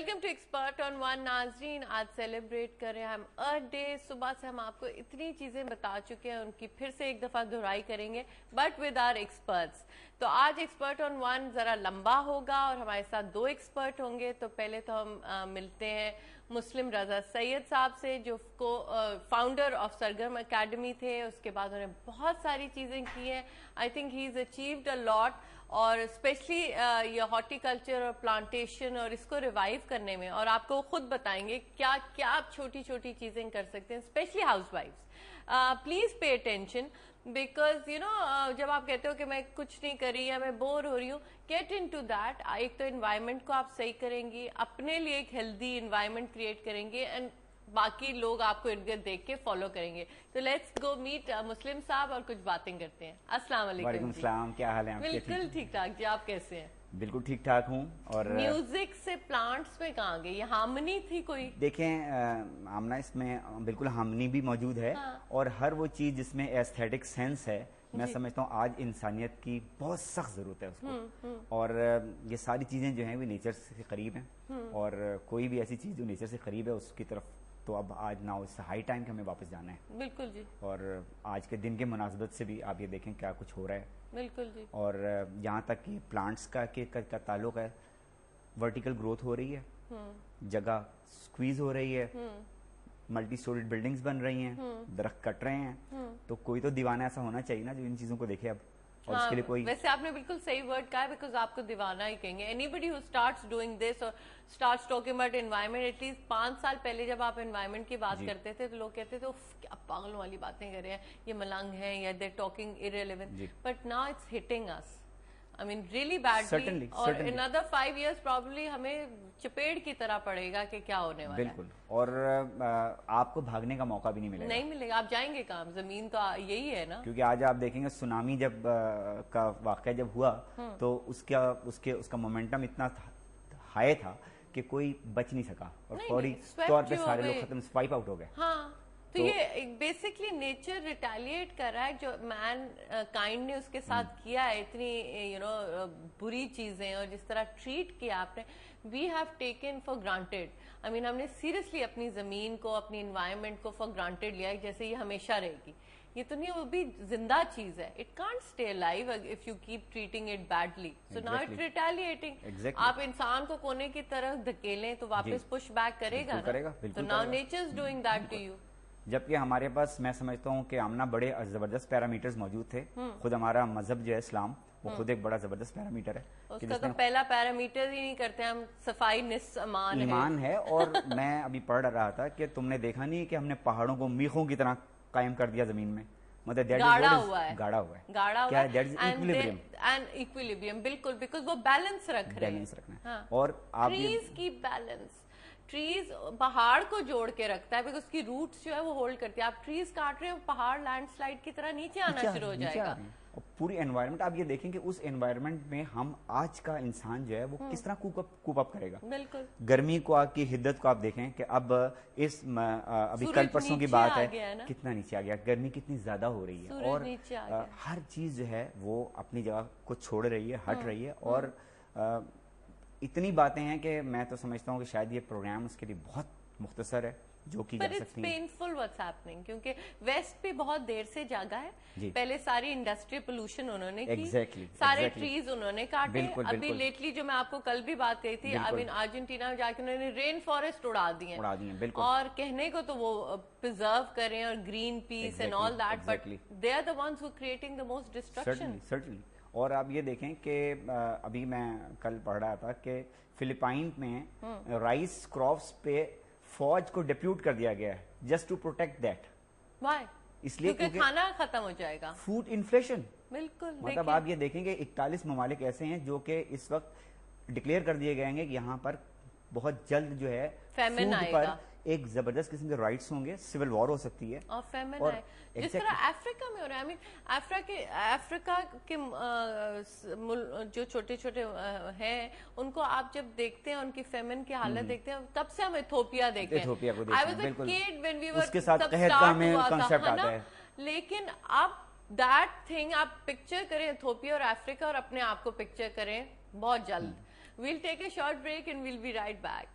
Welcome to expert on one. ناظرین, آج celebrate کر رہے ہیں ہم ارتھ ڈے. صبح سے ہم آپ کو اتنی چیزیں بتا چکے ہیں, ان کی پھر سے ایک دفعہ دہرائی کریں گے, بٹ ود آر ایکسپرٹس. تو آج ایکسپرٹ آن ون ذرا لمبا ہوگا اور ہمارے ساتھ دو ایکسپرٹ ہوں گے. تو پہلے تو ہم ملتے ہیں مسلم رضا سید صاحب سے, جو فاؤنڈر آف سرگرم اکیڈمی تھے. اس کے بعد انہوں نے بہت ساری چیزیں کی ہیں. I think he is achieved a لاٹ, اور اسپیشلی یہ ہارٹی کلچر اور پلانٹیشن اور اس کو ریوائیو کرنے میں, اور آپ کو خود بتائیں گے کیا کیا آپ چھوٹی چھوٹی چیزیں کر سکتے ہیں, اسپیشلی ہاؤس وائفس. Please pay attention, because you know جب آپ کہتے ہو کہ میں کچھ نہیں کر رہی یا میں بور ہو رہی ہوں, گیٹ ان ٹو دیٹ. ایک تو انوائرمنٹ کو آپ صحیح کریں گی, اپنے لیے ایک ہیلدی انوائرمنٹ کریٹ کریں گے, اینڈ باقی لوگ آپ کو ارد گرد دیکھ کے فالو کریں گے. تو لیٹس گو میٹ مسلم صاحب اور کچھ باتیں کرتے ہیں. السلام علیکم. وعلیکم السلام, کیا حال ہے آپ کے؟ بالکل ٹھیک ٹھاک جی, آپ کیسے ہیں؟ بالکل ٹھیک ٹھاک ہوں. اور میوزک سے پلانٹس میں کہاں گئے, یہ ہارمنی تھی کوئی؟ دیکھیں آمنہ, اس میں بالکل ہارمنی بھی موجود ہے, اور ہر وہ چیز جس میں ایستھیٹک سینس ہے, میں سمجھتا ہوں آج انسانیت کی بہت سخت ضرورت ہے اس کو. اور یہ ساری چیزیں جو ہیں وہ نیچر سے قریب ہیں, اور کوئی بھی ایسی چیز جو نیچر سے قریب ہے اس کی طرف تو اب آج ناؤ اس ہائی ٹائم کہ ہمیں واپس جانا ہے. بالکل جی. اور آج کے دن کے مناسبت سے بھی آپ یہ دیکھیں کیا کچھ ہو رہا ہے. بالکل جی. اور جہاں تک کہ پلانٹس کا تعلق ہے, ورٹیکل گروتھ ہو رہی ہے, جگہ سکویز ہو رہی ہے, ملٹی سٹوریڈ بلڈنگز بن رہی ہیں, درخت کٹ رہے ہیں. تو کوئی تو دیوانہ ایسا ہونا چاہیے نا جو ان چیزوں کو دیکھے اب, اور اس کے لیے کوئی. ویسے آپ نے بالکل صحیح ورڈ کہا ہے, بیکاز آپ کو دیوانہ ہی کہیں گے. Anybody who starts doing this اور starts talking about environment, at least 5 سال پہلے جب آپ انوائرمنٹ کی بات کرتے تھے تو لوگ کہتے تھے کیا پاگلوں والی باتیں کر رہے ہیں, یہ ملنگ ہیں, یا they talking irrelevant. But now it's hitting us, I mean really badly. اور another 5 years probably ہمیں چپیڑ کی طرح پڑے گا کہ کیا ہونے والا ہے. بالکل. اور آپ کو بھاگنے کا موقع بھی نہیں ملے گا. نہیں ملے گا, آپ جائیں گے کام, زمین تو یہی ہے نا. کیونکہ آج آپ دیکھیں گے سونامی جب کا واقعہ جب ہوا تو اس کا مومنٹم اتنا ہائی تھا کہ کوئی بچ نہیں سکا, اور فوری طور پہ سارے لوگ ختم, وائپ آؤٹ ہو گئے. ہاں, تو یہ بیسکلی نیچر ریٹیلیٹ کر رہا ہے جو مین کائنڈ نے اس کے ساتھ کیا ہے, اتنی یو نو بری چیزیں, اور جس طرح ٹریٹ کیا آپ نے, we have taken for granted. I mean ہم نے سیریسلی اپنی زمین کو, اپنی انوائرمنٹ کو فار گرانٹیڈ لیا ہے جیسے یہ ہمیشہ رہے گی. یہ تو نہیں, وہ بھی زندہ چیز ہے. It can't stay alive if you keep treating it badly. So now it retaliating. آپ انسان کو کونے کی طرف دھکیلیں تو واپس پش بیک کرے گا نا. تو now nature is doing that to you. جبکہ ہمارے پاس میں سمجھتا ہوں کہ آمنہ بڑے زبردست پیرامیٹرز موجود تھے. خود ہمارا مذہب جو ہے اسلام, وہ خود ایک بڑا زبردست پیرامیٹر ہے. اس کا تو پہلا پیرامیٹر ہی نہیں کرتے ہم, صفائی نصف ایمان ہے. اور میں ابھی پڑھ رہا تھا کہ تم نے دیکھا نہیں کہ ہم نے پہاڑوں کو میخوں کی طرح قائم کر دیا زمین میں, مطلب گاڑا ہوا ہے. گاڑا ہوا ہے. ایکویلیبریم, بالکل, بیکاز وہ بیلنس رکھ رہے ہیں. اور ٹریز کی بیلنس, ٹریز پہاڑ کو جوڑ کے رکھتا ہے, بیکاز اس کی روٹس جو ہے وہ ہولڈ کرتی ہے. آپ ٹریز کاٹ رہے ہیں, پہاڑ لینڈ سلائڈ کی طرح نیچے آنا شروع ہو جائے گا. پوری انوائرمنٹ آپ یہ دیکھیں کہ اس انوائرمنٹ میں ہم آج کا انسان جو ہے وہ کس طرح کوپ اپ کرے گا. بالکل. گرمی کو کی حدت کو آپ دیکھیں کہ اب اس ابھی کل پرسوں کی بات ہے, کتنا نیچے آ گیا, گرمی کتنی زیادہ ہو رہی ہے, اور ہر چیز جو ہے وہ اپنی جگہ کو چھوڑ رہی ہے, ہٹ رہی ہے. اور اتنی باتیں ہیں کہ میں تو سمجھتا ہوں کہ شاید یہ پروگرام اس کے لیے بہت مختصر ہے جو کی جا سکتی ہے. پینفل what's happening, کیونکہ ویسٹ بھی بہت دیر سے جاگا ہے. پہلے ساری انڈسٹری پولوشن انہوں نے کی, سارے ٹریز انہوں نے کاٹے. ابھی لیٹلی جو میں آپ کو کل بھی بات کہی تھی, ارجنٹینا میں جا کے انہوں نے رین فارسٹ اڑا دی ہیں, اور کہنے کو تو وہ پرزرو کریں اور Greenpeace and all that, but they are the ones who are creating the most destruction. Certainly. اور آپ یہ دیکھیں کہ ابھی میں کل پڑھ رہا تھا کہ فلپائن میں رائس کراپس پہ فوج کو ڈیپیوٹ کر دیا گیا ہے, just to protect that. Why? اس لیے کیونکہ کھانا ختم ہو جائے گا. Food inflation. بالکل. مطلب آپ یہ دیکھیں کہ 41 ممالک ایسے ہیں جو کہ اس وقت ڈکلیئر کر دیے گئے ہیں کہ یہاں پر بہت جلد جو ہے فیمن آئے گا, ایک زبردست قسم کے رائٹس ہوں گے, سول وار ہو سکتی ہے, اور فیمن آئے, جس طرح افریقہ میں ہو رہا ہے. افریقہ کے جو چھوٹے چھوٹے ہیں ان کو آپ جب دیکھتے ہیں, ان کی فیمن کی حالت دیکھتے ہیں, تب سے ہم ایتھوپیا دیکھتے ہیں. اس کے ساتھ قحط کا ہمیں کنسیپٹ آتا ہے. لیکن اب دیٹ تھنگ آپ پکچر کریں ایتھوپیا اور افریقہ, اور اپنے آپ کو پکچر کریں بہت جلد. We'll take a short break and we'll be right back.